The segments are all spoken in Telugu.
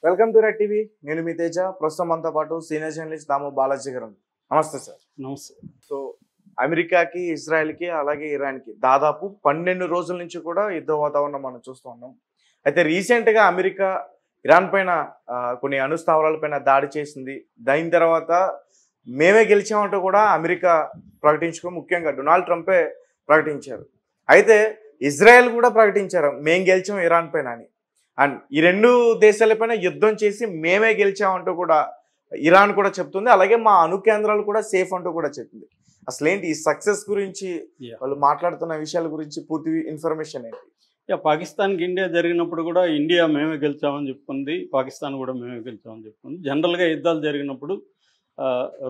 Welcome to red TV. నేను మీ తేజ. ప్రస్తుతం మనతో పాటు సీనియర్ జర్నలిస్ట్ దాము బాలాజీ గారు. నమస్తే సార్. నమస్తే. సో అమెరికాకి, ఇజ్రాయెల్కి, అలాగే ఇరాన్కి దాదాపు 12 రోజుల నుంచి కూడా యుద్ధ వాతావరణం మనం చూస్తూ ఉన్నాం. అయితే రీసెంట్గా అమెరికా ఇరాన్ పైన కొన్ని అణుస్థావరాలపైన దాడి చేసింది. దాని తర్వాత మేమే గెలిచామంటూ కూడా అమెరికా ప్రకటించుకో, ముఖ్యంగా డొనాల్డ్ ట్రంపే ప్రకటించారు. అయితే ఇజ్రాయెల్ కూడా ప్రకటించారు మేము గెలిచాం ఇరాన్ పైన అని. అండ్ ఈ రెండు దేశాలపైన యుద్ధం చేసి మేమే గెలిచామంటూ కూడా ఇరాన్ కూడా చెప్తుంది. అలాగే మా అణు కేంద్రాలు కూడా సేఫ్ అంటూ కూడా చెప్తుంది. అసలు ఏంటి ఈ సక్సెస్ గురించి, వాళ్ళు మాట్లాడుతున్న విషయాల గురించి పూర్తి ఇన్ఫర్మేషన్ ఏంటి? పాకిస్తాన్కి ఇండియా జరిగినప్పుడు కూడా ఇండియా మేమే గెలిచామని చెప్పుకుంది, పాకిస్తాన్ కూడా మేమే గెలిచామని చెప్పుకుంది. జనరల్గా యుద్ధాలు జరిగినప్పుడు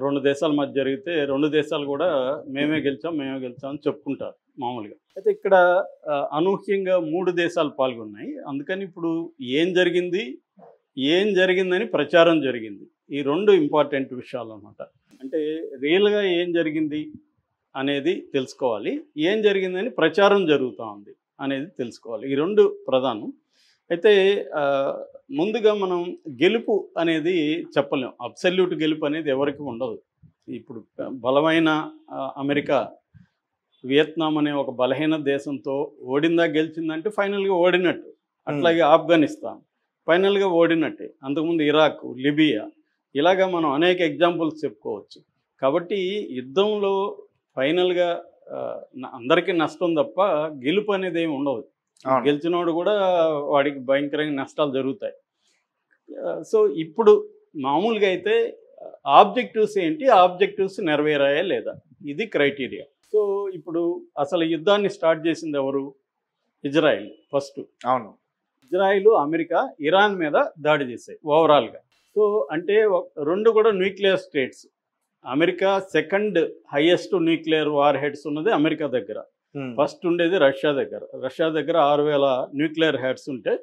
రెండు దేశాల మధ్య జరిగితే రెండు దేశాలు కూడా మేమే గెలిచామని చెప్పుకుంటారు మామూలుగా. అయితే ఇక్కడ అనూహ్యంగా 3 దేశాలు పాల్గొన్నాయి. అందుకని ఇప్పుడు ఏం జరిగిందని ప్రచారం జరిగింది. ఈ 2 ఇంపార్టెంట్ విషయాలు అన్నమాట. అంటే రియల్గా ఏం జరిగింది అనేది తెలుసుకోవాలి, ఏం జరిగిందని ప్రచారం జరుగుతూ ఉంది అనేది తెలుసుకోవాలి. ఈ 2 ప్రధానం. అయితే ముందుగా మనం గెలుపు అనేది చెప్పలేం. అబ్సల్యూట్ గెలుపు అనేది ఎవరికి ఉండదు. ఇప్పుడు బలమైన అమెరికా వియత్నాం అనే ఒక బలహీన దేశంతో ఓడిందా గెలిచిందంటే ఫైనల్గా ఓడినట్టు. అట్లాగే ఆఫ్ఘనిస్తాన్ ఫైనల్గా ఓడినట్టే. అంతకుముందు ఇరాక్, లిబియా, ఇలాగా మనం అనేక ఎగ్జాంపుల్స్ చెప్పుకోవచ్చు. కాబట్టి యుద్ధంలో ఫైనల్గా అందరికీ నష్టం తప్ప గెలుపు అనేది ఏమి ఉండదు. గెలిచినోడు కూడా వాడికి భయంకరంగా నష్టాలు జరుగుతాయి. సో ఇప్పుడు మామూలుగా అయితే ఆబ్జెక్టివ్స్ ఏంటి, ఆబ్జెక్టివ్స్ నెరవేరాయా లేదా, ఇది క్రైటీరియా. సో ఇప్పుడు అసలు యుద్ధాన్ని స్టార్ట్ చేసింది ఎవరు? Israel first. అవును, ఇజ్రాయిల్, అమెరికా ఇరాన్ మీద దాడి చేశాయి ఓవరాల్గా. సో అంటే 2 కూడా nuclear states. America second highest nuclear war heads ఉన్నది అమెరికా దగ్గర. ఫస్ట్ ఉండేది రష్యా దగ్గర. రష్యా దగ్గర 6000 న్యూక్లియర్ హెడ్స్ ఉంటే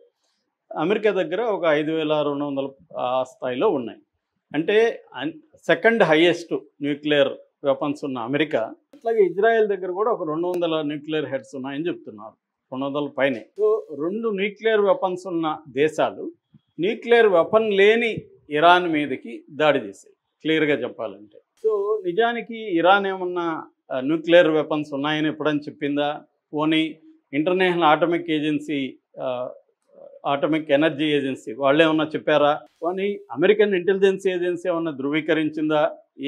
అమెరికా దగ్గర ఒక 5200 ఆ స్థాయిలో ఉన్నాయి. అంటే సెకండ్ హైయెస్ట్ న్యూక్లియర్ వెపన్స్ ఉన్న అమెరికా. అట్లాగే ఇజ్రాయెల్ దగ్గర కూడా ఒక 200 న్యూక్లియర్ హెడ్స్ ఉన్నాయని చెప్తున్నారు, 200 పైనే. సో 2 న్యూక్లియర్ వెపన్స్ ఉన్న దేశాలు న్యూక్లియర్ వెపన్ లేని ఇరాన్ మీదకి దాడి చేశాయి, క్లియర్గా చెప్పాలంటే. సో నిజానికి ఇరాన్ ఏమన్నా న్యూక్లియర్ వెపన్స్ ఉన్నాయని ఎప్పుడని చెప్పిందా? పోనీ ఇంటర్నేషనల్ ఆటమిక్ ఎనర్జీ ఏజెన్సీ వాళ్ళు ఏమన్నా చెప్పారా? పోనీ అమెరికన్ ఇంటెలిజెన్స్ ఏజెన్సీ ఏమన్నా ధృవీకరించిందా?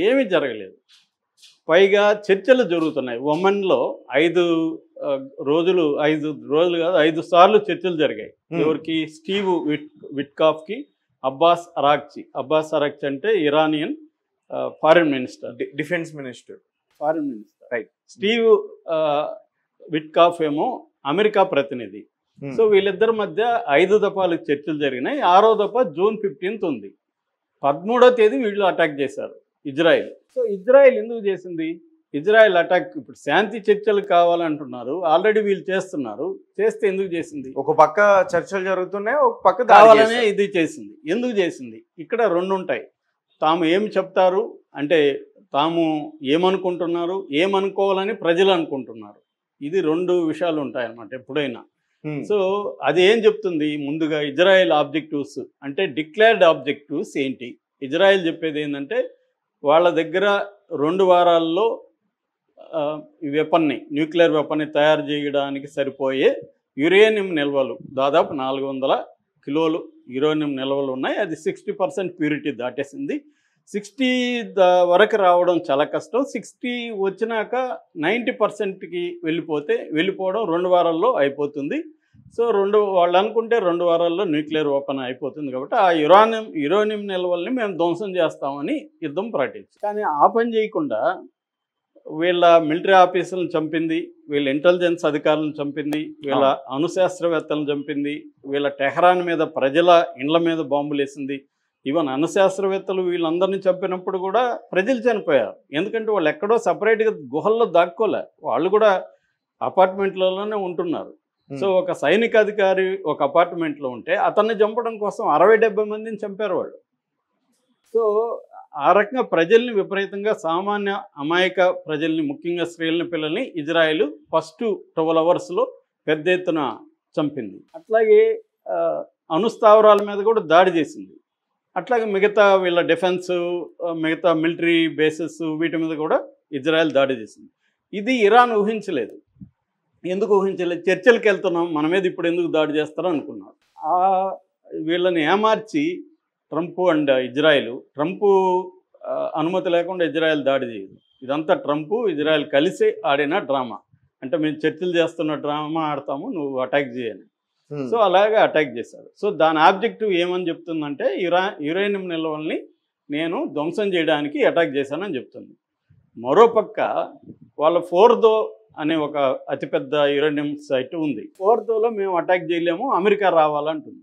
ఏమీ జరగలేదు. పైగా చర్చలు జరుగుతున్నాయి. ఒమన్లో 5 రోజులు కాదు, 5 సార్లు చర్చలు జరిగాయి. ఎవరికి? స్టీవ్ విట్కాఫ్కి, అబ్బాస్ అరాక్చి అంటే Iranian foreign minister, defence minister, foreign minister, right. Steve Witkoff ఏమో అమెరికా ప్రతినిధి. సో వీళ్ళిద్దరి మధ్య 5 దఫాలు చర్చలు జరిగినాయి. 6వ దఫా జూన్ 15 ఉంది. 13వ తేదీ వీళ్ళు అటాక్ చేశారు, ఇజ్రాయిల్. సో ఇజ్రాయిల్ ఎందుకు చేసింది? ఇజ్రాయిల్ అటాక్ ఇప్పుడు శాంతి చర్చలు కావాలంటున్నారు, ఆల్రెడీ వీళ్ళు చేస్తున్నారు. చేస్తే ఎందుకు చేసింది? ఒక పక్క చర్చలు జరుగుతున్నాయి, ఒక పక్క కావాలనే ఇది చేసింది. ఎందుకు చేసింది? ఇక్కడ 2 ఉంటాయి. తాము ఏమి చెప్తారు అంటే తాము ఏమనుకుంటున్నారు, ఏమనుకోవాలని ప్రజలు అనుకుంటున్నారు. ఇది 2 విషయాలు ఉంటాయన్నమాట ఎప్పుడైనా. సో అది ఏం చెప్తుంది? ముందుగా ఇజ్రాయెల్ ఆబ్జెక్టివ్స్ అంటే డిక్లేర్డ్ ఆబ్జెక్టివ్స్ ఏంటి? ఇజ్రాయెల్ చెప్పేది ఏంటంటే వాళ్ళ దగ్గర 2 వారాల్లో ఈ న్యూక్లియర్ వెపన్ని తయారు చేయడానికి సరిపోయే యురేనియం నిల్వలు దాదాపు 400 కిలోలు యురేనియం నిల్వలు ఉన్నాయి. అది 60% ప్యూరిటీ దాటేసింది. 60 వరకు రావడం చాలా కష్టం. 60 వచ్చినాక 90%కి వెళ్ళిపోవడం 2 వారాల్లో అయిపోతుంది. సో వాళ్ళు అనుకుంటే 2 వారాల్లో న్యూక్లియర్ వెపన్ అయిపోతుంది. కాబట్టి ఆ యురేనియం నిల్వల్ని మేము ధ్వంసం చేస్తామని యుద్ధం ప్రకటించింది. కానీ ఆ పని చేయకుండా వీళ్ళ మిలిటరీ ఆఫీసులను చంపింది, వీళ్ళ ఇంటెలిజెన్స్ అధికారులను చంపింది, వీళ్ళ అణుశాస్త్రవేత్తలను చంపింది, వీళ్ళ టెహరాన్ మీద ప్రజల ఇండ్ల మీద బాంబులు వేసింది. ఈవెన్ అణుశాస్త్రవేత్తలు వీళ్ళందరినీ చంపినప్పుడు కూడా ప్రజలు చనిపోయారు. ఎందుకంటే వాళ్ళు ఎక్కడో సపరేట్గా గుహల్లో దాక్కోలే, వాళ్ళు కూడా అపార్ట్మెంట్లలోనే ఉంటున్నారు. సో ఒక సైనిక అధికారి ఒక అపార్ట్మెంట్లో ఉంటే అతన్ని చంపడం కోసం 60-70 మందిని చంపారు వాళ్ళు. సో ఆ రకంగా ప్రజల్ని విపరీతంగా, సామాన్య అమాయక ప్రజల్ని, ముఖ్యంగా స్త్రీలని, పిల్లల్ని ఇజ్రాయెల్ ఫస్ట్ 12 అవర్స్లో పెద్ద ఎత్తున చంపింది. అట్లాగే అణుస్థావరాల మీద కూడా దాడి చేసింది. అట్లాగే మిగతా వీళ్ళ డిఫెన్స్, మిగతా మిలిటరీ బేసెస్ వీటి మీద కూడా ఇజ్రాయెల్ దాడి చేసింది. ఇది ఇరాన్ ఊహించలేదు. ఎందుకు ఊహించలేదు? చర్చలకు వెళ్తున్నాం, మన మీద ఇప్పుడు ఎందుకు దాడి చేస్తారో అనుకున్నారు. వీళ్ళని ఏమార్చి ట్రంప్ అండ్ ఇజ్రాయెల్, ట్రంప్ అనుమతి లేకుండా ఇజ్రాయెల్ దాడి చేయదు. ఇదంతా ట్రంప్ ఇజ్రాయెల్ కలిసి ఆడిన డ్రామా. అంటే మేము చర్చలు చేస్తున్న డ్రామా ఆడతాము, నువ్వు అటాక్ చేయని. సో అలాగే అటాక్ చేశారు. సో దాని ఆబ్జెక్టివ్ ఏమని చెప్తుందంటే యురేనియం నిల్వల్ని నేను ధ్వంసం చేయడానికి అటాక్ చేశానని చెప్తుంది. మరోపక్క వాళ్ళ ఫోర్దో అనే ఒక అతిపెద్ద యురేనియం సైట్ ఉంది. ఫోర్దోలో మేము అటాక్ చేయలేము, అమెరికా రావాలంటుంది.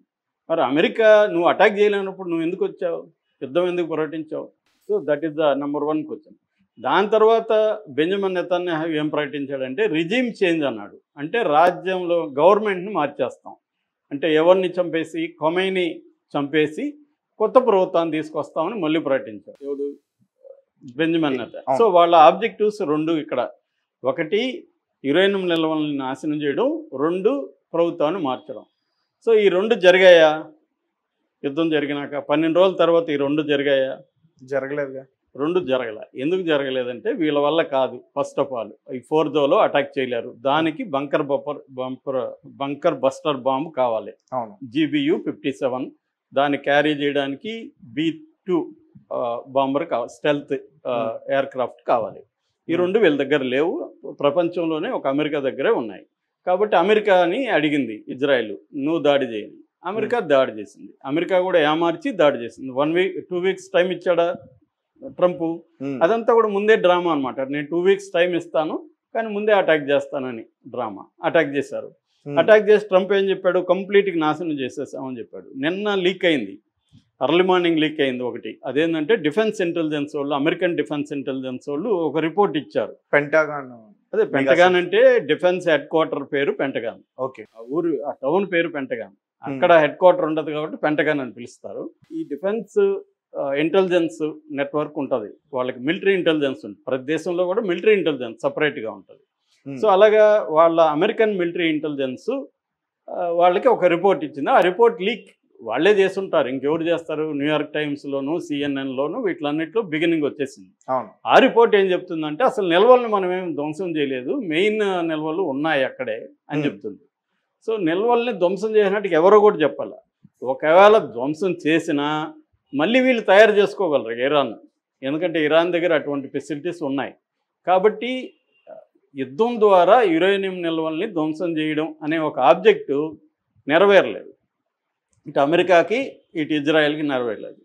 మరి అమెరికా నువ్వు అటాక్ చేయలేనప్పుడు నువ్వు ఎందుకు వచ్చావు? యుద్ధం ఎందుకు ప్రకటించావు? So that is the number 1 question. దాని తర్వాత బెంజమిన్ నెతన్యాహు ఏం ప్రకటించాడంటే రిజీమ్ చేంజ్ అన్నాడు. అంటే రాజ్యంలో గవర్నమెంట్ని మార్చేస్తాం. అంటే ఎవరిని చంపేసి, ఖొమైనీ చంపేసి కొత్త ప్రభుత్వాన్ని తీసుకొస్తామని మళ్ళీ ప్రకటించారు. ఎవడు? Benjamin Netanyahu. సో వాళ్ళ ఆబ్జెక్టివ్స్ 2 ఇక్కడ. ఒకటి యురేనియం నిల్వలను నాశనం చేయడం, 2 ప్రభుత్వాన్ని మార్చడం. సో ఈ 2 జరిగాయా? యుద్ధం జరిగినాక 12 రోజుల తర్వాత ఈ 2 జరిగాయా? జరగలేదుగా. 2 జరగలే. ఎందుకు జరగలేదంటే వీళ్ళ వల్ల కాదు. ఫస్ట్ ఆఫ్ ఆల్ ఈ ఫోర్దోలో అటాక్ చేయలేరు. దానికి బంకర్ బస్టర్ బాంబు కావాలి. అవును. GBU-57 దాన్ని క్యారీ చేయడానికి B-2 బాంబర్ కావాలి, స్టెల్త్ ఎయిర్ క్రాఫ్ట్ కావాలి. ఈ 2 వీళ్ళ దగ్గర లేవు. ప్రపంచంలోనే ఒక అమెరికా దగ్గరే ఉన్నాయి. కాబట్టి అమెరికాని అడిగింది ఇజ్రాయెల్, నువ్వు దాడి చేయండి. అమెరికా దాడి చేసింది. అమెరికా కూడా ఏమార్చి దాడి చేసింది. 2 వీక్స్ టైం ఇచ్చాడా ట్రంప్? అదంతా కూడా ముందే డ్రామా అనమాట. నేను 2 వీక్స్ టైం ఇస్తాను, కానీ ముందే అటాక్ చేస్తానని డ్రామా. అటాక్ చేశారు. అటాక్ చేసి ట్రంప్ ఏం చెప్పాడు? కంప్లీట్గా నాశనం చేసేసామని చెప్పాడు. నిన్న లీక్ అయింది, అర్లీ మార్నింగ్ లీక్ అయింది ఒకటి. అదేంటంటే డిఫెన్స్ ఇంటెలిజెన్స్ వాళ్ళు, అమెరికాన్ డిఫెన్స్ ఇంటెలిజెన్స్ వాళ్ళు ఒక రిపోర్ట్ ఇచ్చారు. పెంటగాన్. అదే పెంటగాన్ అంటే డిఫెన్స్ హెడ్ క్వార్టర్ పేరు పెంటగాన్. ఓకే. ఆ టౌన్ పేరు పెంటగాన్. అక్కడ హెడ్ క్వార్టర్ ఉండదు కాబట్టి పెంటగాన్ అని పిలుస్తారు. ఈ డిఫెన్స్ ఇంటెలిజెన్స్ నెట్వర్క్ ఉంటుంది. వాళ్ళకి మిలిటరీ ఇంటెలిజెన్స్ ఉంటుంది. ప్రతి దేశంలో కూడా మిలిటరీ ఇంటెలిజెన్స్ సపరేట్గా ఉంటుంది. సో అలాగా వాళ్ళ అమెరికన్ మిలిటరీ ఇంటెలిజెన్స్ వాళ్ళకి ఒక రిపోర్ట్ ఇచ్చింది. ఆ రిపోర్ట్ లీక్ వాళ్ళే చేస్తుంటారు, ఇంకెవరు చేస్తారు? న్యూయార్క్ టైమ్స్లోను, సిఎన్ఎన్లోను వీటిలన్నిట్లో బిగినింగ్ వచ్చేసింది. ఆ రిపోర్ట్ ఏం చెప్తుందంటే అసలు నిల్వలను మనం ఏం ధ్వంసం చేయలేదు, మెయిన్ నిల్వలు ఉన్నాయి అక్కడే అని చెప్తుంది. సో నిల్వల్ని ధ్వంసం చేసినట్టు ఎవరో కూడా చెప్పాలి. ఒకవేళ ధ్వంసం చేసినా మళ్ళీ వీళ్ళు తయారు చేసుకోగలరు ఇరాన్, ఎందుకంటే ఇరాన్ దగ్గర అటువంటి ఫెసిలిటీస్ ఉన్నాయి. కాబట్టి యుద్ధం ద్వారా యురేనియం నిల్వల్ని ధ్వంసం చేయడం అనే ఒక ఆబ్జెక్టు నెరవేరలేదు. ఇటు అమెరికాకి ఇటు ఇజ్రాయెల్కి నెరవేరలేదు.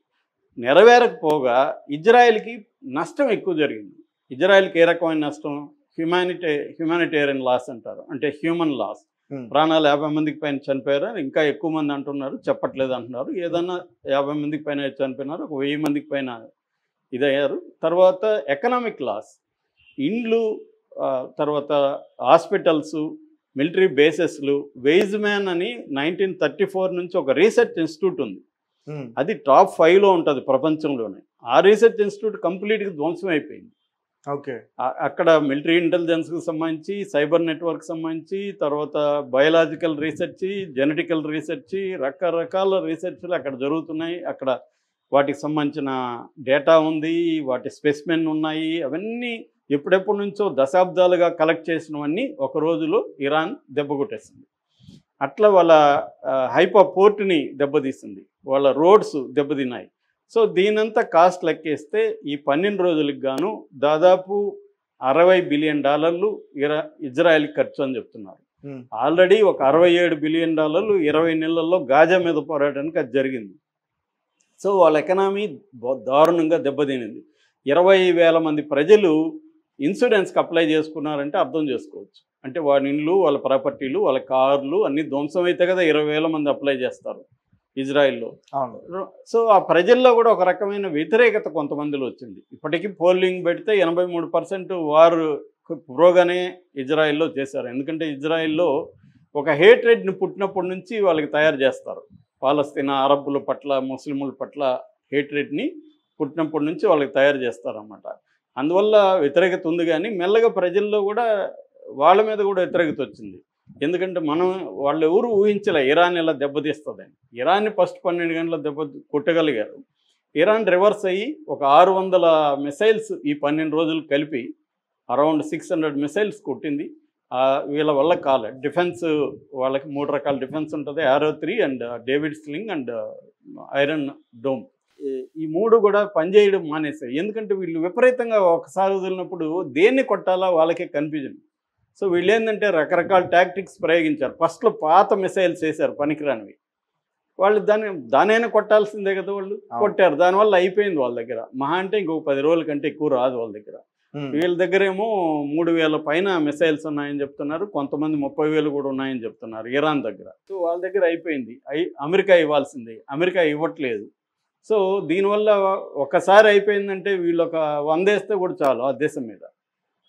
నెరవేరకపోగా ఇజ్రాయెల్కి నష్టం ఎక్కువ జరిగింది. ఇజ్రాయెల్కి ఏ రకమైన నష్టం? హ్యుమానిటేరియన్ లాస్ అంటారు, అంటే హ్యూమన్ లాస్. ప్రాణాలు 50 మందికి పైన చనిపోయారు, ఇంకా ఎక్కువ మంది అంటున్నారు, చెప్పట్లేదు అంటున్నారు. ఏదన్నా 50 మందికి పైన చనిపోయినారు, ఒక 1000 మందికి పైన ఇదయ్యారు. తర్వాత ఎకనామిక్ లాస్, ఇండ్లు, తర్వాత హాస్పిటల్స్, మిలిటరీ బేసెస్లు. వెయిజ్ మ్యాన్ అని 1934 నుంచి ఒక రీసెర్చ్ ఇన్స్టిట్యూట్ ఉంది. అది టాప్ 5లో ఉంటుంది ప్రపంచంలోనే. ఆ రీసెర్చ్ ఇన్స్టిట్యూట్ కంప్లీట్గా ధ్వంసం అయిపోయింది. ఓకే. అక్కడ మిలిటరీ ఇంటెలిజెన్స్కి సంబంధించి, సైబర్ నెట్వర్క్ సంబంధించి, తర్వాత బయోలాజికల్ రీసెర్చ్, జెనెటికల్ రీసెర్చ్, రకరకాల రీసెర్చ్లు అక్కడ జరుగుతున్నాయి. అక్కడ వాటికి సంబంధించిన డేటా ఉంది, వాటి స్పెసిమెన్ ఉన్నాయి. అవన్నీ ఎప్పుడెప్పటి నుంచో దశాబ్దాలుగా కలెక్ట్ చేసినవన్నీ ఒక రోజులో ఇరాన్ దెబ్బకొట్టేసింది. అట్లా వాళ్ళ హైపా పోర్ట్ని దెబ్బతీసింది, వాళ్ళ రోడ్స్ దెబ్బతిన్నాయి. సో దీనంతా కాస్ట్ లెక్కేస్తే ఈ 12 రోజులకు గాను దాదాపు $60 బిలియన్ ఇజ్రాయెల్కి ఖర్చు అని చెప్తున్నారు. ఆల్రెడీ ఒక $67 బిలియన్ 20 నెలల్లో గాజా మీద పోరాటానికి అది జరిగింది. సో వాళ్ళ ఎకనామీ దారుణంగా దెబ్బతినింది. 20,000 మంది ప్రజలు ఇన్సూరెన్స్కి అప్లై చేసుకున్నారంటే అర్థం చేసుకోవచ్చు. అంటే వాళ్ళ ఇండ్లు, వాళ్ళ ప్రాపర్టీలు, వాళ్ళ కార్లు అన్నీ ధ్వంసం అయితే కదా 20,000 మంది అప్లై చేస్తారు ఇజ్రాయిల్లో. సో ఆ ప్రజల్లో కూడా ఒక రకమైన వ్యతిరేకత కొంతమందిలో వచ్చింది. ఇప్పటికీ పోలింగ్ పెడితే 83% వారు ప్రోగానే ఇజ్రాయిల్లో చేశారు. ఎందుకంటే ఇజ్రాయిల్లో ఒక హేట్రెడ్ని పుట్టినప్పటి నుంచి వాళ్ళకి తయారు చేస్తారు. పాలస్తీనా అరబ్బుల పట్ల, ముస్లింల పట్ల హేట్రెడ్ని పుట్టినప్పటి నుంచి వాళ్ళకి తయారు చేస్తారన్నమాట. అందువల్ల వ్యతిరేకత ఉంది. కానీ మెల్లగా ప్రజల్లో కూడా వాళ్ళ మీద కూడా వ్యతిరేకత వచ్చింది. ఎందుకంటే వాళ్ళు ఎవరు ఊహించలే ఇరాన్ ఇలా దెబ్బతీస్తుందని. ఇరాన్ని ఫస్ట్ 12 గంటల కొట్టగలిగారు. ఇరాన్ రివర్స్ అయ్యి ఒక 600 మిసైల్స్ ఈ 12 రోజులు కలిపి అరౌండ్ 600 మిసైల్స్ కొట్టింది. వీళ్ళ వల్ల కాలే. డిఫెన్స్ వాళ్ళకి 3 రకాల డిఫెన్స్ ఉంటుంది. ఆరో 3 and David sling and iron dome. ఈ 3 కూడా పనిచేయడం మానేశాయి. ఎందుకంటే వీళ్ళు విపరీతంగా ఒకసారి వదిలినప్పుడు దేన్ని కొట్టాలా వాళ్ళకే కన్ఫ్యూజన్. సో వీళ్ళు ఏంటంటే రకరకాల టాక్టిక్స్ ప్రయోగించారు. ఫస్ట్లో పాత మిసైల్స్ వేశారు పనికిరానివి. వాళ్ళు దానైనా కొట్టాల్సిందే కదా, వాళ్ళు కొట్టారు. దానివల్ల అయిపోయింది వాళ్ళ దగ్గర. మహా అంటే ఇంకొక 10 రోజుల కంటే ఎక్కువ రాదు వాళ్ళ దగ్గర. వీళ్ళ దగ్గర ఏమో 3000 పైన మిసైల్స్ ఉన్నాయని చెప్తున్నారు. కొంతమంది 30,000 కూడా ఉన్నాయని చెప్తున్నారు ఇరాన్ దగ్గర. సో వాళ్ళ దగ్గర అయిపోయింది. అమెరికా ఇవ్వాల్సిందే, అమెరికా ఇవ్వట్లేదు. సో దీనివల్ల ఒకసారి అయిపోయిందంటే వీళ్ళు ఒక 100 వేస్తే కూడా చాలు ఆ దేశం మీద.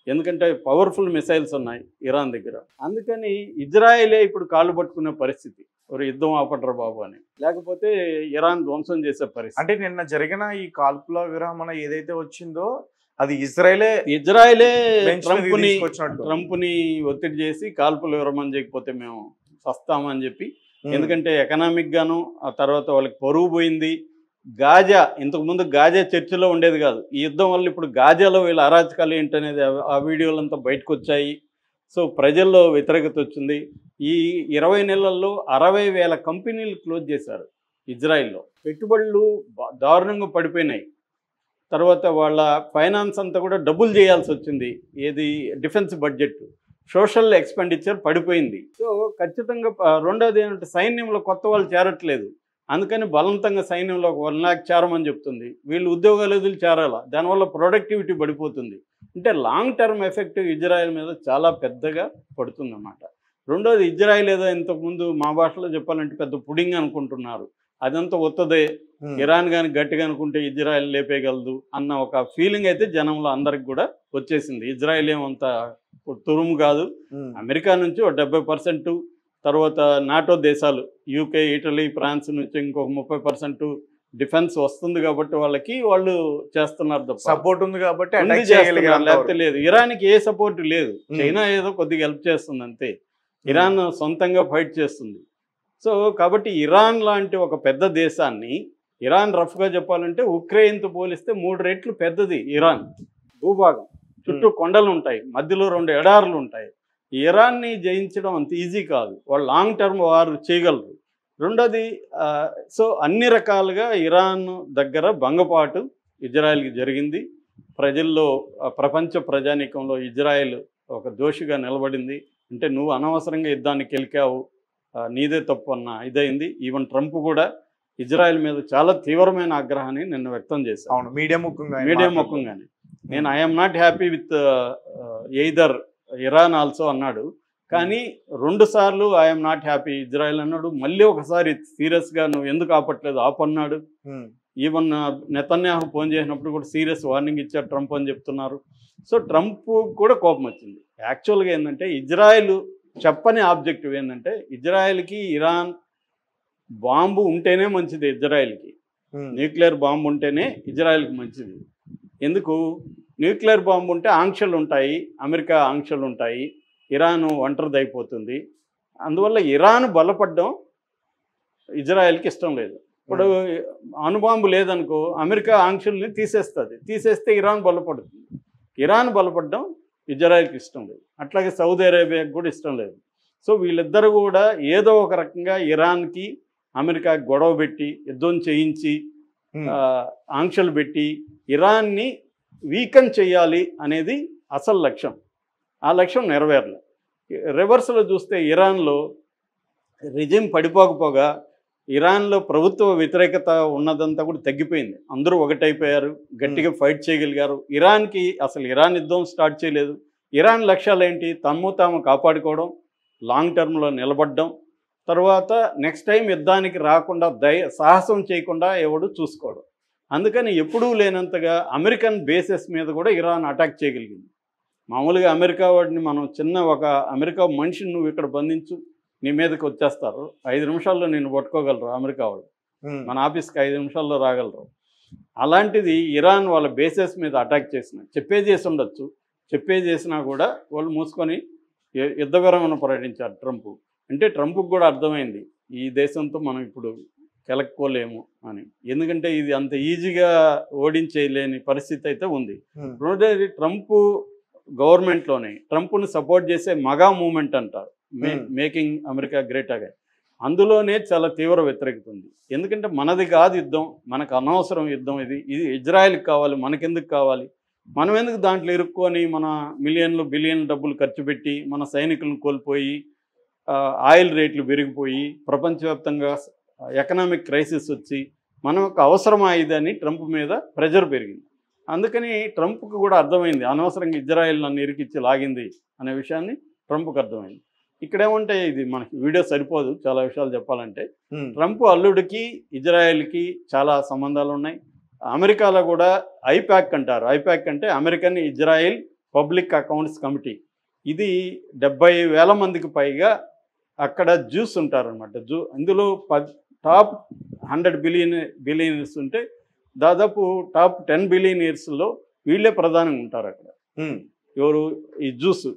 ఎందుకంటే పవర్ఫుల్ మిసైల్స్ ఉన్నాయి ఇరాన్ దగ్గర. అందుకని ఇజ్రాయెలే ఇప్పుడు కాళ్ళు పట్టుకునే పరిస్థితి. ఒక యుద్ధం ఆపటరు బాబు అని, లేకపోతే ఇరాన్ ధ్వంసం చేసే పరిస్థితి. అంటే నిన్న జరిగిన ఈ కాల్పుల విరామణ ఏదైతే వచ్చిందో అది ఇజ్రాయెలే ట్రంప్ని ఒత్తిడి చేసి కాల్పుల విరామణ చేయకపోతే మేము వస్తామని చెప్పి. ఎందుకంటే ఎకనామిక్ గాను ఆ తర్వాత వాళ్ళకి పరువు పోయింది. గాజా ఇంతకుముందు గాజా చర్చలో ఉండేది కాదు. ఈ యుద్ధం వల్ల ఇప్పుడు గాజాలో వీళ్ళ అరాచకాలు ఏంటనేది ఆ వీడియోలంతా బయటకు వచ్చాయి. సో ప్రజల్లో వ్యతిరేకత వచ్చింది. ఈ 20 నెలల్లో 60,000 కంపెనీలు క్లోజ్ చేశారు ఇజ్రాయిల్లో. పెట్టుబడులు దారుణంగా పడిపోయినాయి. తర్వాత వాళ్ళ ఫైనాన్స్ అంతా కూడా డబ్బులు చేయాల్సి వచ్చింది. ఏది డిఫెన్స్ బడ్జెట్, సోషల్ ఎక్స్పెండిచర్ పడిపోయింది. సో ఖచ్చితంగా రెండోది ఏంటంటే సైన్యంలో కొత్త వాళ్ళు చేరట్లేదు. అందుకని బలవంతంగా సైన్యంలో 1 lakh చేరమని చెప్తుంది. వీళ్ళు ఉద్యోగాలు వదిలి చేరాల. దానివల్ల ప్రొడక్టివిటీ పడిపోతుంది. అంటే లాంగ్ టర్మ్ ఎఫెక్ట్ ఇజ్రాయెల్ మీద చాలా పెద్దగా పడుతుందన్నమాట. రెండోది ఇజ్రాయెల్ ఏదో ఇంతకుముందు మా భాషలో చెప్పాలంటే పెద్ద పుడింగ్ అనుకుంటున్నారు. అదంతా ఒత్తదే. ఇరాన్ కానీ గట్టిగా అనుకుంటే ఇజ్రాయెల్ లేపేయగలదు అన్న ఒక ఫీలింగ్ అయితే జనంలో అందరికి కూడా వచ్చేసింది. ఇజ్రాయెల్ ఏమంత తురుము కాదు. అమెరికా నుంచి ఒక 70%, తర్వాత నాటో దేశాలు యూకే, ఇటలీ, ఫ్రాన్స్ నుంచి ఇంకొక 30% డిఫెన్స్ వస్తుంది కాబట్టి వాళ్ళు చేస్తున్నారు తప్ప సపోర్ట్ ఉంది కాబట్టి లేకపోతే లేదు. ఇరాన్కి ఏ సపోర్ట్ లేదు. చైనా ఏదో కొద్దిగా హెల్ప్ చేస్తుంది అంతే. ఇరాన్ సొంతంగా ఫైట్ చేస్తుంది. సో కాబట్టి ఇరాన్ లాంటి ఒక పెద్ద దేశాన్ని, ఇరాన్ రఫ్గా చెప్పాలంటే ఉక్రెయిన్తో పోలిస్తే 3 రెట్లు పెద్దది ఇరాన్ భూభాగం. చుట్టూ కొండలు ఉంటాయి, మధ్యలో 2 ఎడారులు ఉంటాయి. ఇరాన్ని జయించడం అంత ఈజీ కాదు. వాళ్ళు లాంగ్ టర్మ్ వారు చేయగలరు. రెండోది సో అన్ని రకాలుగా ఇరాన్ దగ్గర భంగపాటు ఇజ్రాయెల్కి జరిగింది. ప్రజల్లో ప్రపంచ ప్రజానీకంలో ఇజ్రాయెల్ ఒక దోషిగా నిలబడింది. అంటే నువ్వు అనవసరంగా యుద్ధానికి గెలికావు, నీదే తప్పు అన్న ఇదైంది. ఈవెన్ ట్రంప్ కూడా ఇజ్రాయెల్ మీద చాలా తీవ్రమైన ఆగ్రహాన్ని నిన్న వ్యక్తం చేశారు. అవును, మీడియా ముఖంగానే. నేను I'm not happy with either Iran also అన్నాడు. కానీ 2 సార్లు ఐఎమ్ నాట్ హ్యాపీ ఇజ్రాయెల్ అన్నాడు. మళ్ళీ ఒకసారి సీరియస్గా నువ్వు ఎందుకు ఆపట్లేదు ఆపన్నాడు. ఈవెన్ నెతన్యాహు ఫోన్ చేసినప్పుడు కూడా సీరియస్ వార్నింగ్ ఇచ్చారు ట్రంప్ అని చెప్తున్నారు. సో ట్రంప్ కూడా కోపం వచ్చింది. యాక్చువల్గా ఏంటంటే ఇజ్రాయెల్ చెప్పని ఆబ్జెక్టివ్ ఏంటంటే ఇజ్రాయెల్కి ఇరాన్ బాంబు ఉంటేనే మంచిది. ఇజ్రాయెల్కి న్యూక్లియర్ బాంబు ఉంటేనే ఇజ్రాయెల్కి మంచిది. ఎందుకు? న్యూక్లియర్ బాంబు ఉంటే ఆంక్షలు ఉంటాయి, అమెరికా ఆంక్షలు ఉంటాయి, ఇరాన్ ఒంటరిది అయిపోతుంది. అందువల్ల ఇరాన్ బలపడడం ఇజ్రాయెల్కి ఇష్టం లేదు. ఇప్పుడు అణుబాంబు లేదనుకో అమెరికా ఆంక్షల్ని తీసేస్తే ఇరాన్ బలపడుతుంది. ఇరాన్ బలపడడం ఇజ్రాయెల్కి ఇష్టం లేదు. అట్లాగే సౌదీ అరేబియాకి కూడా ఇష్టం లేదు. సో వీళ్ళిద్దరు కూడా ఏదో ఒక రకంగా ఇరాన్కి అమెరికాకి గొడవ పెట్టి యుద్ధం చేయించి ఆంక్షలు పెట్టి ఇరాన్ని వీకన్ చేయాలి అనేది అసలు లక్ష్యం. ఆ లక్ష్యం నెరవేరలే. రివర్స్లో చూస్తే ఇరాన్లో రిజిమ్ పడిపోకపోగా ఇరాన్లో ప్రభుత్వ వ్యతిరేకత ఉన్నదంతా కూడా తగ్గిపోయింది. అందరూ ఒకటైపోయారు, గట్టిగా ఫైట్ చేయగలిగారు. ఇరాన్కి అసలు ఇరాన్ యుద్ధం స్టార్ట్ చేయలేదు. ఇరాన్ లక్ష్యాలు ఏంటి? తమ్ము తాము కాపాడుకోవడం, లాంగ్ టర్మ్లో నిలబడడం, తర్వాత నెక్స్ట్ టైం యుద్ధానికి రాకుండా సాహసం చేయకుండా ఎవడు చూసుకోవడం. అందుకని ఎప్పుడూ లేనంతగా అమెరికన్ బేసెస్ మీద కూడా ఇరాన్ అటాక్ చేయగలిగింది. మామూలుగా అమెరికా వాడిని మనం ఒక అమెరికా మనిషిని నువ్వు ఇక్కడ బంధించు, నీ మీదకి వచ్చేస్తారు, 5 నిమిషాల్లో నేను పట్టుకోగలరు అమెరికా వాళ్ళు. మన ఆఫీస్కి 5 నిమిషాల్లో రాగలరు. అలాంటిది ఇరాన్ వాళ్ళ బేసెస్ మీద అటాక్ చేసిన చెప్పే చేసి ఉండొచ్చు. చెప్పే చేసినా కూడా వాళ్ళు మూసుకొని యుద్ధ విరమణ ప్రకటించారు ట్రంప్. అంటే ట్రంప్కి కూడా అర్థమైంది ఈ దేశంతో మనం ఇప్పుడు కెలక్కోలేము అని. ఎందుకంటే ఇది అంత ఈజీగా ఓడించేయలేని పరిస్థితి అయితే ఉంది. రెండోది ట్రంప్ గవర్నమెంట్లోనే ట్రంప్ను సపోర్ట్ చేసే మగా మూమెంట్ అంటారు, మేకింగ్ అమెరికా గ్రేట్ అగైన్. అందులోనే చాలా తీవ్ర వ్యతిరేకత ఉంది. ఎందుకంటే మనది కాదు యుద్ధం, మనకు అనవసరం యుద్ధం, ఇది ఇజ్రాయెల్కి కావాలి, మనకెందుకు కావాలి, మనం ఎందుకు దాంట్లో ఇరుక్కొని మన మిలియన్లు బిలియన్లు డబ్బులు ఖర్చు పెట్టి మన సైనికులను కోల్పోయి ఆయిల్ రేట్లు పెరిగిపోయి ప్రపంచవ్యాప్తంగా ఎకనామిక్ క్రైసిస్ వచ్చి మనకు అవసరమా ఇదని ట్రంప్ మీద ప్రెజర్ పెరిగింది. అందుకని ట్రంప్కి కూడా అర్థమైంది అనవసరంగా ఇజ్రాయెల్ నన్ను ఇరికిచ్చి లాగింది అనే విషయాన్ని ట్రంప్కి అర్థమైంది. ఇక్కడేమంటే ఇది మనకి వీడియో సరిపోదు చాలా విషయాలు చెప్పాలంటే. ట్రంప్ అల్లుడికి ఇజ్రాయెల్కి చాలా సంబంధాలు ఉన్నాయి. అమెరికాలో కూడా ఐపాక్ అంటారు. ఐపాక్ అంటే American Israel public accounts committee. ఇది 70,000 మందికి పైగా అక్కడ జ్యూస్ ఉంటారనమాట. ఇందులో టాప్ 100 బిలియనర్స్ ఉంటే దాదాపు టాప్ 10 బిలియనర్స్లో వీళ్ళే ప్రధానంగా ఉంటారు అక్కడ. ఎవరు? ఈ జ్యూస్.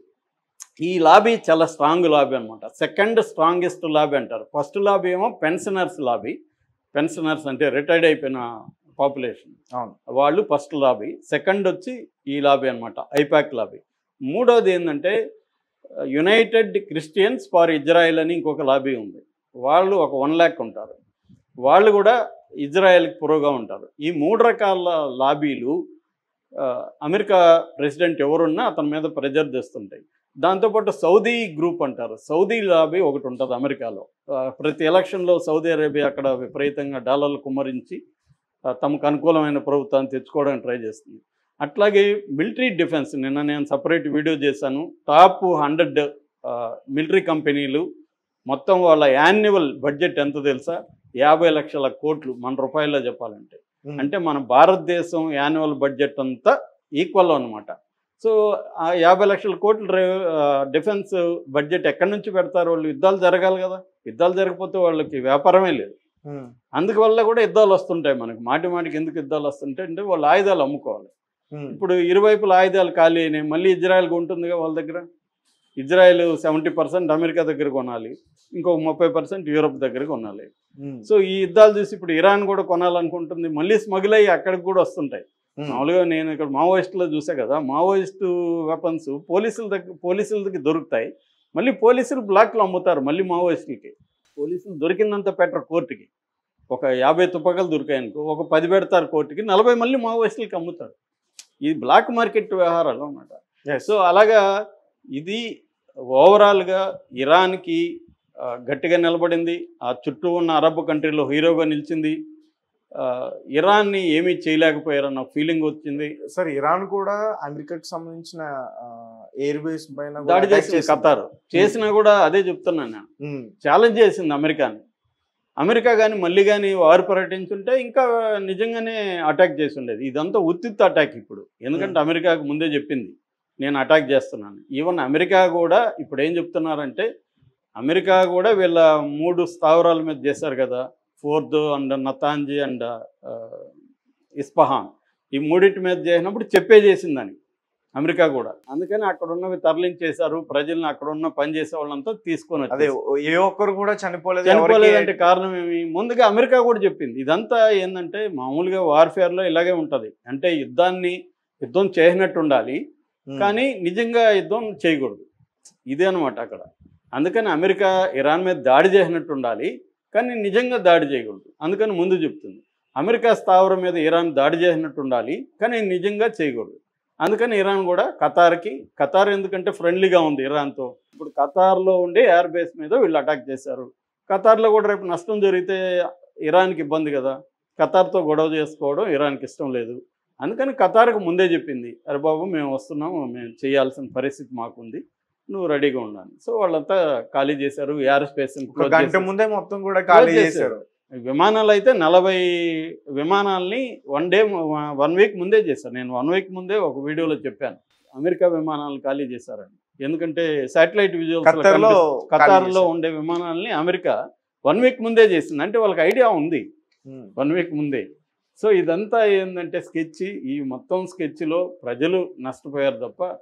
ఈ లాబీ చాలా స్ట్రాంగ్ లాబీ అనమాట. సెకండ్ స్ట్రాంగెస్ట్ లాబీ అంటారు. ఫస్ట్ లాబీ ఏమో పెన్షనర్స్ లాబీ. పెన్షనర్స్ అంటే రిటైర్డ్ అయిపోయిన పాపులేషన్, వాళ్ళు ఫస్ట్ లాబీ. సెకండ్ వచ్చి ఈ లాబీ అనమాట, ఐపాక్ లాబీ. మూడోది ఏంటంటే యునైటెడ్ క్రిస్టియన్స్ ఫర్ ఇజ్రాయెల్ అని ఇంకొక లాబీ ఉంది. వాళ్ళు ఒక 1 lakh ఉంటారు. వాళ్ళు కూడా ఇజ్రాయెల్కి పురోగా ఉంటారు. ఈ 3 రకాల లాబీలు అమెరికా ప్రెసిడెంట్ ఎవరున్నా అతని మీద ప్రెజర్ తెస్తుంటాయి. దాంతోపాటు సౌదీ గ్రూప్ అంటారు. సౌదీ లాబీ ఒకటి ఉంటుంది అమెరికాలో. ప్రతి ఎలక్షన్లో సౌదీ అరేబియా అక్కడ విపరీతంగా డాలర్లు కుమ్మరించి తమకు అనుకూలమైన ప్రభుత్వాన్ని తెచ్చుకోవడానికి ట్రై చేస్తుంది. అట్లాగే మిలిటరీ డిఫెన్స్, నిన్న నేను సపరేట్ వీడియో చేశాను. టాప్ 100 మిలిటరీ కంపెనీలు మొత్తం వాళ్ళ యాన్యువల్ బడ్జెట్ ఎంత తెలుసా? 50 లక్షల కోట్లు మన రూపాయల్లో చెప్పాలంటే. అంటే మన భారతదేశం యాన్యువల్ బడ్జెట్ అంతా ఈక్వల్ అనమాట. సో ఆ 50 లక్షల కోట్ల డిఫెన్స్ బడ్జెట్ ఎక్కడి నుంచి పెడతారు? వాళ్ళు యుద్ధాలు జరగాలి కదా. యుద్ధాలు జరగకపోతే వాళ్ళకి వ్యాపారమే లేదు. అందువల్ల కూడా యుద్ధాలు వస్తుంటాయి మనకి. మాటి మాటికి ఎందుకు యుద్ధాలు వస్తుంటాయి అంటే వాళ్ళు ఆయుధాలు అమ్ముకోవాలి. ఇప్పుడు ఇరువైపుల ఆయుధాలు ఖాళీ అయినాయి. మళ్ళీ ఇజ్రాయెల్కి ఉంటుందిగా వాళ్ళ దగ్గర. ఇజ్రాయెల్ 70% అమెరికా దగ్గర కొనాలి, ఇంకో 30% యూరోప్ దగ్గర కొనాలి. సో ఈ యుద్ధాలు చూసి ఇప్పుడు ఇరాన్ కూడా కొనాలనుకుంటుంది. మళ్ళీ స్మగుల్ అయ్యి అక్కడికి కూడా వస్తుంటాయి. మామూలుగా నేను ఇక్కడ మావోయిస్టులో చూసా కదా, మావోయిస్టు వెపన్స్ పోలీసుల దగ్గర దొరుకుతాయి. మళ్ళీ పోలీసులు బ్లాక్లో అమ్ముతారు మళ్ళీ మావోయిస్టులకి. పోలీసులు దొరికిందంత పెట్టరు కోర్టుకి. ఒక 50 తుపాకులు దొరికాయనుకో, ఒక 10 పెడతారు కోర్టుకి, 40 మళ్ళీ మావోయిస్టులకి అమ్ముతారు. ఇది బ్లాక్ మార్కెట్ వ్యవహారాలు అన్నమాట. సో అలాగా ఇది ఓవరాల్గా ఇరాన్కి గట్టిగా నిలబడింది. ఆ చుట్టూ ఉన్న అరబ్ కంట్రీలో హీరోగా నిలిచింది. ఇరాన్ని ఏమీ చేయలేకపోయారన్న ఫీలింగ్ వచ్చింది. సార్, ఇరాన్ కూడా అమెరికాకి సంబంధించిన ఎయిర్ బేస్ పైన దాడి చేసింది. ఖతార్ చేసినా కూడా అదే చెప్తున్నాను నేను, ఛాలెంజ్ చేసింది అమెరికాని. అమెరికా కానీ మళ్ళీ కానీ వారు ప్రకటించుంటే ఇంకా నిజంగానే అటాక్ చేసి ఉండేది. ఇదంతా ఉత్తిత్ అటాక్ ఇప్పుడు. ఎందుకంటే అమెరికాకు ముందే చెప్పింది నేను అటాక్ చేస్తున్నాను. ఈవెన్ అమెరికా కూడా ఇప్పుడు ఏం చెప్తున్నారంటే, అమెరికా కూడా వీళ్ళ 3 స్థావరాల మీద చేశారు కదా, ఫోర్ద్ అండ్ నతాంజీ అండ్ ఇస్ఫహాన్, ఈ 3 మీద చేసినప్పుడు చేసిందని అమెరికా కూడా. అందుకని అక్కడ ఉన్నవి తరలించేశారు. ప్రజల్ని అక్కడ ఉన్న పని చేసే వాళ్ళంతా తీసుకొని అదే ఏ ఒక్కరు కూడా చనిపోలేదంటే కారణం ఏమి? ముందుగా అమెరికా కూడా చెప్పింది. ఇదంతా ఏంటంటే మామూలుగా వార్ఫేర్లో ఇలాగే ఉంటుంది. అంటే యుద్ధం చేసినట్టు ఉండాలి, కానీ నిజంగా యుద్ధం చేయకూడదు. ఇదే అనమాట అక్కడ. అందుకని అమెరికా ఇరాన్ మీద దాడి చేసినట్టు ఉండాలి, కానీ నిజంగా దాడి చేయకూడదు. అందుకని ముందు చెప్తుంది. అమెరికా స్థావరం మీద ఇరాన్ దాడి చేసినట్టు ఉండాలి, కానీ నిజంగా చేయకూడదు. అందుకని ఇరాన్ కూడా ఖతార్ ఎందుకంటే ఫ్రెండ్లీగా ఉంది ఇరాన్తో. ఇప్పుడు ఖతార్లో ఉండే ఎయిర్ బేస్ మీద వీళ్ళు అటాక్ చేశారు. ఖతార్లో కూడా రేపు నష్టం జరిగితే ఇరాన్కి ఇబ్బంది కదా. ఖతార్తో గొడవ చేసుకోవడం ఇరాన్కి ఇష్టం లేదు. అందుకని ఖతార్కు ముందే చెప్పింది, అరే బాబు మేము వస్తున్నాము, మేము చేయాల్సిన పరిస్థితి మాకుంది, నువ్వు రెడీగా ఉండాలి. సో వాళ్ళంతా ఖాళీ చేశారు. ఎయిర్ స్పేస్ గంట ముందే మొత్తం కూడా ఖాళీ చేశారు. విమానాలు అయితే 40 విమానాలని 1 వీక్ ముందే చేశారు. నేను 1 వీక్ ముందే ఒక వీడియోలో చెప్పాను అమెరికా విమానాలు ఖాళీ చేశారని. ఎందుకంటే శాటిలైట్ విజువల్స్ ఖతార్లో ఉండే విమానాలని అమెరికా 1 వీక్ ముందే చేసింది. అంటే వాళ్ళకి ఐడియా ఉంది 1 వీక్ ముందే. సో ఇదంతా ఏంటంటే స్కెచ్. ఈ మొత్తం స్కెచ్లో ప్రజలు నష్టపోయారు తప్ప